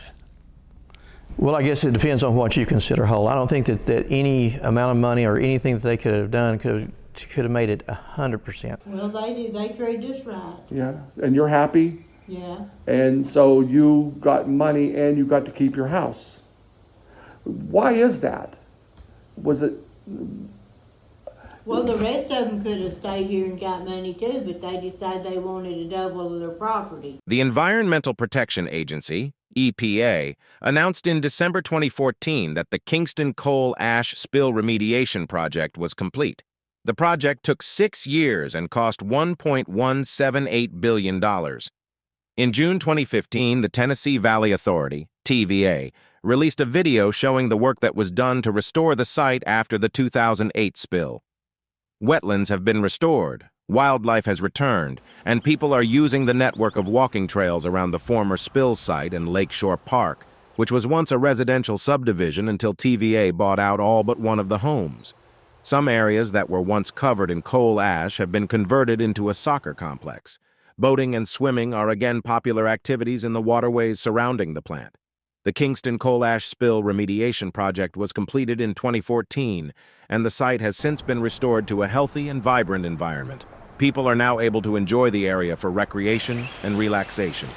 Well, I guess it depends on what you consider whole. I don't think that any amount of money or anything that they could have done could have made it 100%. Well, they did. They treated us right. Yeah, and you're happy? Yeah. And so you got money and you got to keep your house. Why is that? Was it? Well, the rest of them could have stayed here and got money too, but they decided they wanted to double their property. The Environmental Protection Agency, EPA, announced in December 2014 that the Kingston coal ash spill remediation project was complete. The project took 6 years and cost $1.178 billion. In June 2015, the Tennessee Valley Authority, TVA, released a video showing the work that was done to restore the site after the 2008 spill. Wetlands have been restored, wildlife has returned, and people are using the network of walking trails around the former spill site in Lakeshore Park, which was once a residential subdivision until TVA bought out all but one of the homes. Some areas that were once covered in coal ash have been converted into a soccer complex. Boating and swimming are again popular activities in the waterways surrounding the plant. The Kingston coal ash spill remediation project was completed in 2014, and the site has since been restored to a healthy and vibrant environment. People are now able to enjoy the area for recreation and relaxation.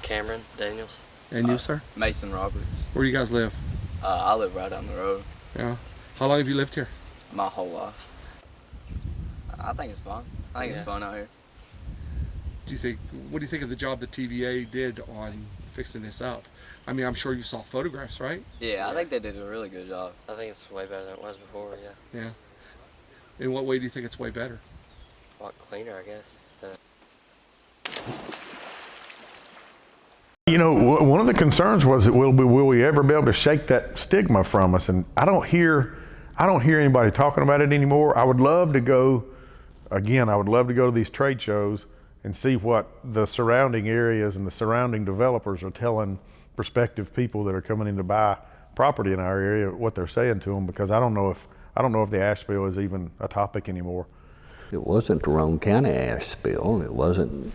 Cameron Daniels. And you, sir? Mason Roberts. Where do you guys live? I live right down the road. Yeah. How long have you lived here? My whole life. I think it's fun. I think it's fun out here. What do you think of the job that TVA did on fixing this up? I mean, I'm sure you saw photographs, right? Yeah, I think they did a really good job. I think it's way better than it was before, yeah. Yeah. In what way do you think it's way better? A lot cleaner, I guess. You know, one of the concerns was that will we ever be able to shake that stigma from us? And I don't hear anybody talking about it anymore. I would love to go to these trade shows and see what the surrounding areas and the surrounding developers are telling prospective people that are coming in to buy property in our area, what they're saying to them, because I don't know if the ash spill is even a topic anymore. It wasn't the Roane County ash spill. It wasn't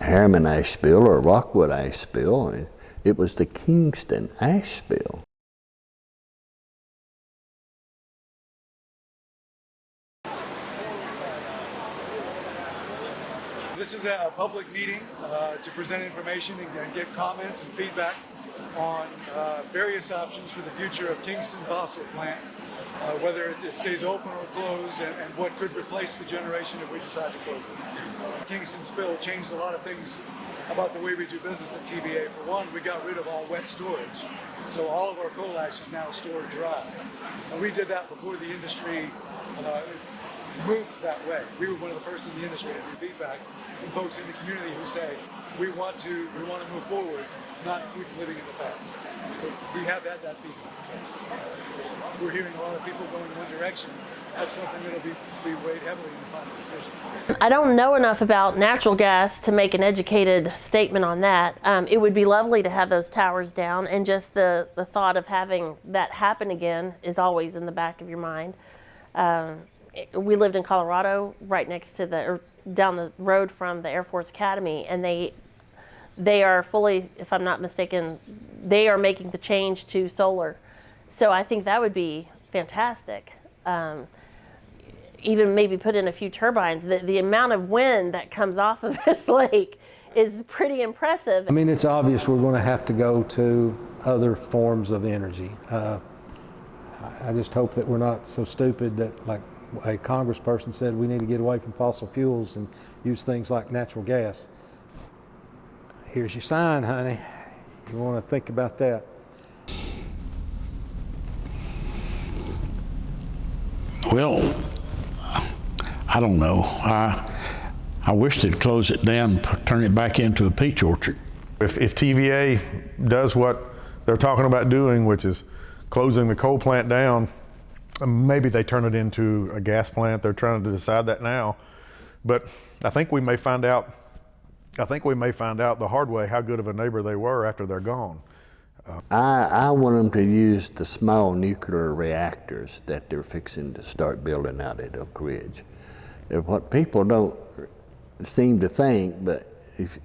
Harriman ash spill or Rockwood ash spill. It was the Kingston ash spill. This is a public meeting to present information and get comments and feedback on various options for the future of Kingston fossil plant, whether it stays open or closed, and what could replace the generation if we decide to close it. Kingston spill changed a lot of things about the way we do business at TVA. For one, we got rid of all wet storage, so all of our coal ash is now stored dry. And we did that before the industry moved that way. We were one of the first in the industry to do feedback from folks in the community who say we want to move forward, not keep living in the past. So we have that feedback. We're hearing a lot of people going in one direction. That's something that'll be weighed heavily in the final decision. I don't know enough about natural gas to make an educated statement on that. It would be lovely to have those towers down, and just the thought of having that happen again is always in the back of your mind. We lived in Colorado, right next to down the road from the Air Force Academy, and they are fully, if I'm not mistaken, they are making the change to solar. So I think that would be fantastic. Even maybe put in a few turbines. The amount of wind that comes off of this lake is pretty impressive. I mean, it's obvious we're going to have to go to other forms of energy. I just hope that we're not so stupid that, like a congressperson said, we need to get away from fossil fuels and use things like natural gas. Here's your sign, honey. You want to think about that. Well, I don't know. I wish they'd close it down, turn it back into a peach orchard. If TVA does what they're talking about doing, which is closing the coal plant down, maybe they turn it into a gas plant. They're trying to decide that now. But I think we may find out the hard way how good of a neighbor they were after they're gone. I want them to use the small nuclear reactors that they're fixing to start building out at Oak Ridge. And what people don't seem to think, but if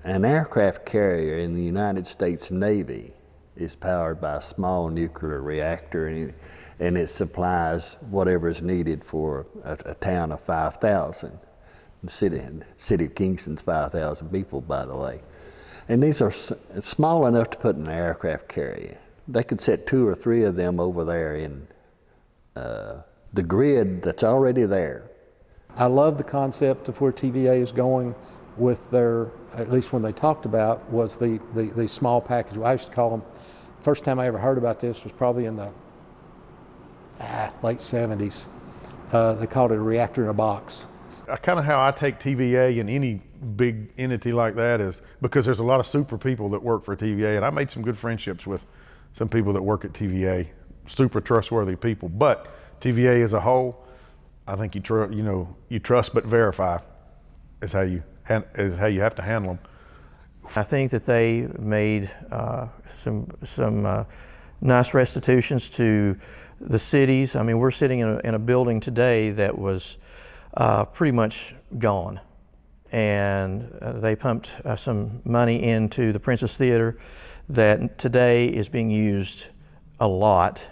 an aircraft carrier in the United States Navy is powered by a small nuclear reactor, and it supplies whatever is needed for a town of 5,000. The city of Kingston's 5,000 people, by the way. And these are small enough to put in an aircraft carrier. They could set 2 or 3 of them over there in the grid that's already there. I love the concept of where TVA is going with their, at least when they talked about, was the small package. I used to call them, first time I ever heard about this was probably in the late 70s. They called it a reactor in a box. Kind of how I take TVA in any big entity like that is because there's a lot of super people that work for TVA, and I made some good friendships with some people that work at TVA, super trustworthy people. But TVA as a whole, I think you trust but verify is how you have to handle them. I think that they made some nice restitutions to the cities. I mean, we're sitting in a building today that was pretty much gone, and they pumped some money into the Princess Theater that today is being used a lot,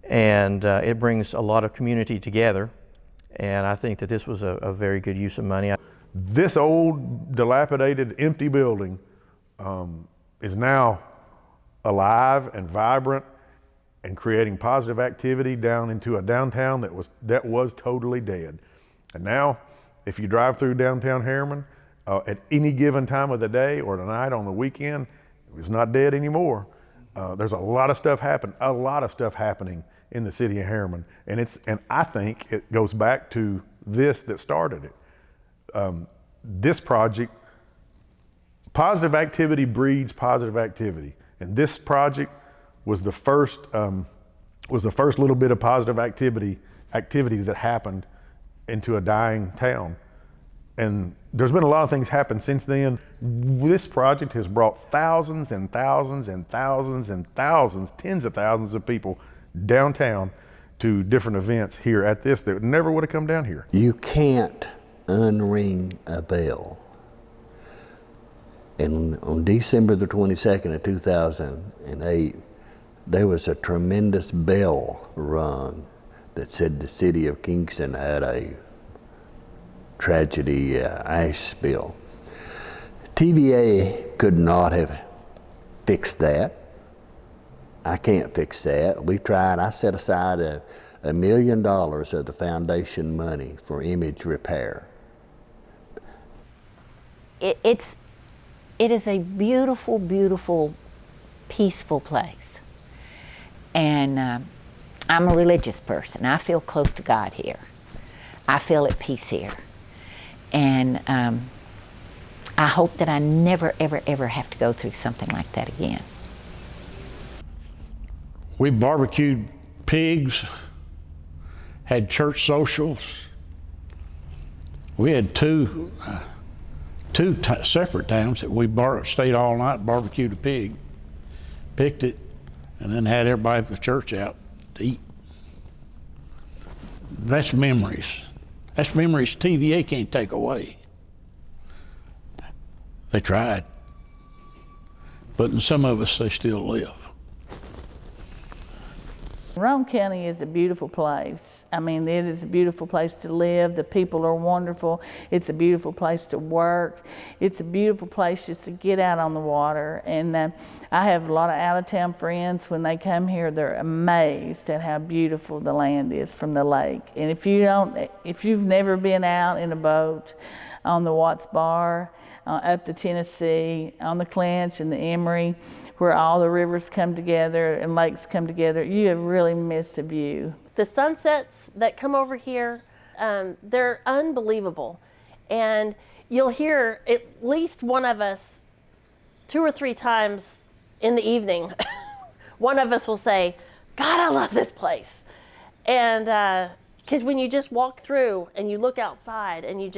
and it brings a lot of community together, and I think that this was a very good use of money. This old, dilapidated, empty building is now alive and vibrant and creating positive activity down into a downtown that was totally dead. And now, if you drive through downtown Harriman at any given time of the day or tonight on the weekend, it's not dead anymore. There's a lot of stuff happening in the city of Harriman, and I think it goes back to this that started it. This project, positive activity breeds positive activity, and this project was the first little bit of positive activity that happened into a dying town. And there's been a lot of things happen since then. This project has brought thousands and thousands and thousands and thousands, tens of thousands of people downtown to different events here at this that never would have come down here. You can't unring a bell. And on December the 22nd of 2008, there was a tremendous bell rung that said the city of Kingston had a tragedy ash spill. TVA could not have fixed that. I can't fix that. We tried. I set aside $1 million of the foundation money for image repair. It is a beautiful, beautiful, peaceful place. And I'm a religious person. I feel close to God here. I feel at peace here. And I hope that I never, ever, ever have to go through something like that again. We barbecued pigs, had church socials. We had two separate times that we stayed all night, barbecued a pig, picked it, and then had everybody at the church out to eat. That's memories. That's memories TVA can't take away. They tried. But in some of us, they still live. Rome County is a beautiful place. I mean, it is a beautiful place to live. The people are wonderful. It's a beautiful place to work. It's a beautiful place just to get out on the water. And I have a lot of out-of-town friends. When they come here, they're amazed at how beautiful the land is from the lake. And if you've never been out in a boat on the Watts Bar, up the Tennessee, on the Clinch and the Emory, where all the rivers come together and lakes come together, you have really missed a view. The sunsets that come over here, they're unbelievable. And you'll hear at least one of us 2 or 3 times in the evening, one of us will say, God, I love this place. And because when you just walk through and you look outside and you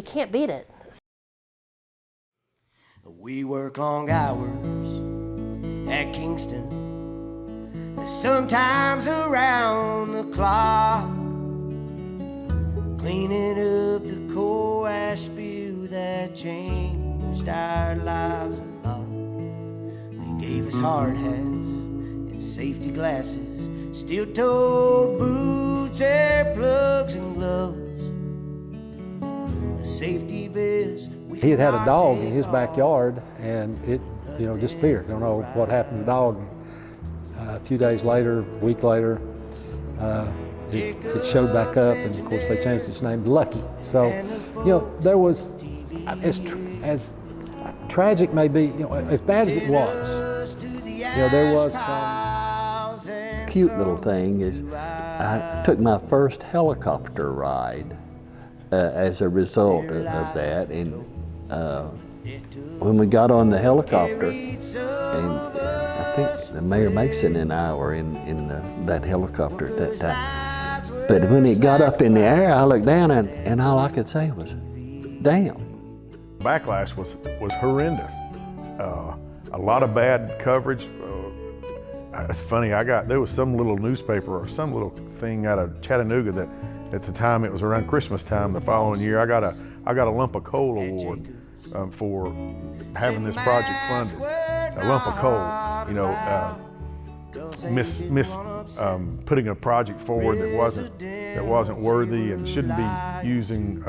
can't beat it. We work long hours at Kingston, sometimes around the clock, cleaning up the coal ash spill that changed our lives a lot. They gave us hard hats and safety glasses, steel-toed boots, air plugs and gloves, the safety vest. He had had a dog in his backyard and it, disappeared. Don't know what happened to the dog. A few days later, a week later, it showed back up, and of course they changed its name to Lucky. So, there was, as tragic may be, as bad as it was, there was some cute little thing is I took my first helicopter ride as a result of that, and when we got on the helicopter, and I think the Mayor Mason and I were in that helicopter at that time. But when it got up in the air, I looked down and all I could say was, damn. Backlash was horrendous. A lot of bad coverage. It's funny, there was some little newspaper or some little thing out of Chattanooga that at the time, it was around Christmas time the following year, I got a lump of coal award for having this project funded. A lump of coal, putting a project forward that wasn't worthy and shouldn't be using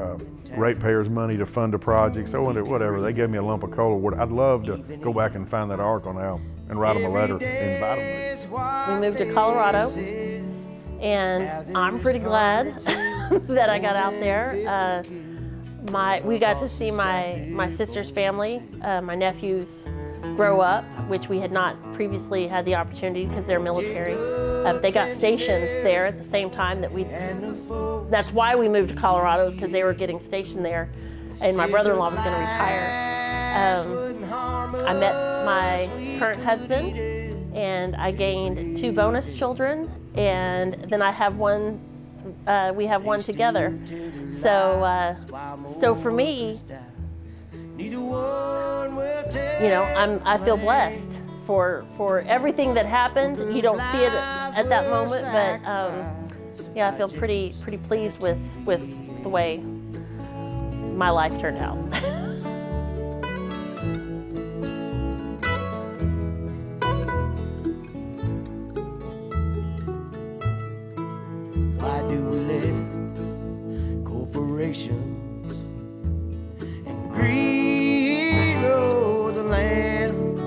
ratepayers' money to fund a project. So whatever, they gave me a lump of coal award. I'd love to go back and find that article now and write them a letter and invite them. We moved to Colorado, and I'm pretty glad that I got out there. We got to see my sister's family, my nephews grow up, which we had not previously had the opportunity because they're military. They got stationed there at the same time that that's why we moved to Colorado, is because they were getting stationed there, and my brother-in-law was going to retire. I met my current husband, and I gained 2 bonus children, and then I have one. We have one together. So for me, I feel blessed for everything that happened. You don't see it at that moment, but I feel pretty pleased with the way my life turned out. Why do we let corporations and greed rule the land?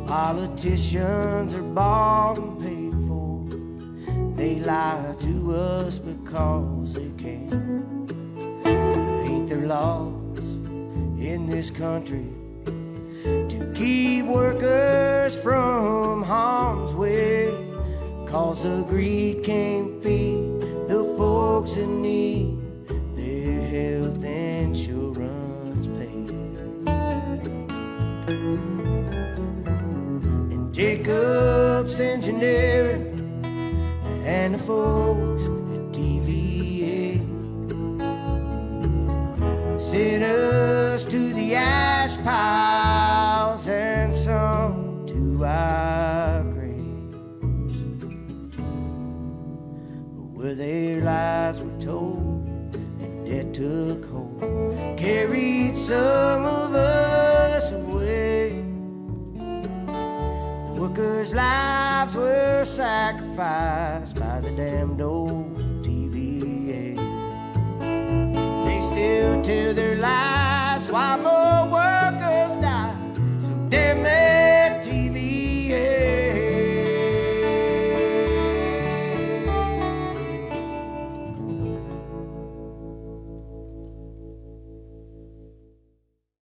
Politicians are bought and paid for. They lie to us because they can. Ain't there laws in this country to keep workers from harm's way? 'Cause the greed can't feed the folks in need their health insurance paid. And Jacob's Engineering and the folks at TVA sent us to the ash piles and some to our graves, where their lies were told and debt took hold, carried some of us away. The Workers' lives were sacrificed by the damned old TVA. They still tell their lies while more workers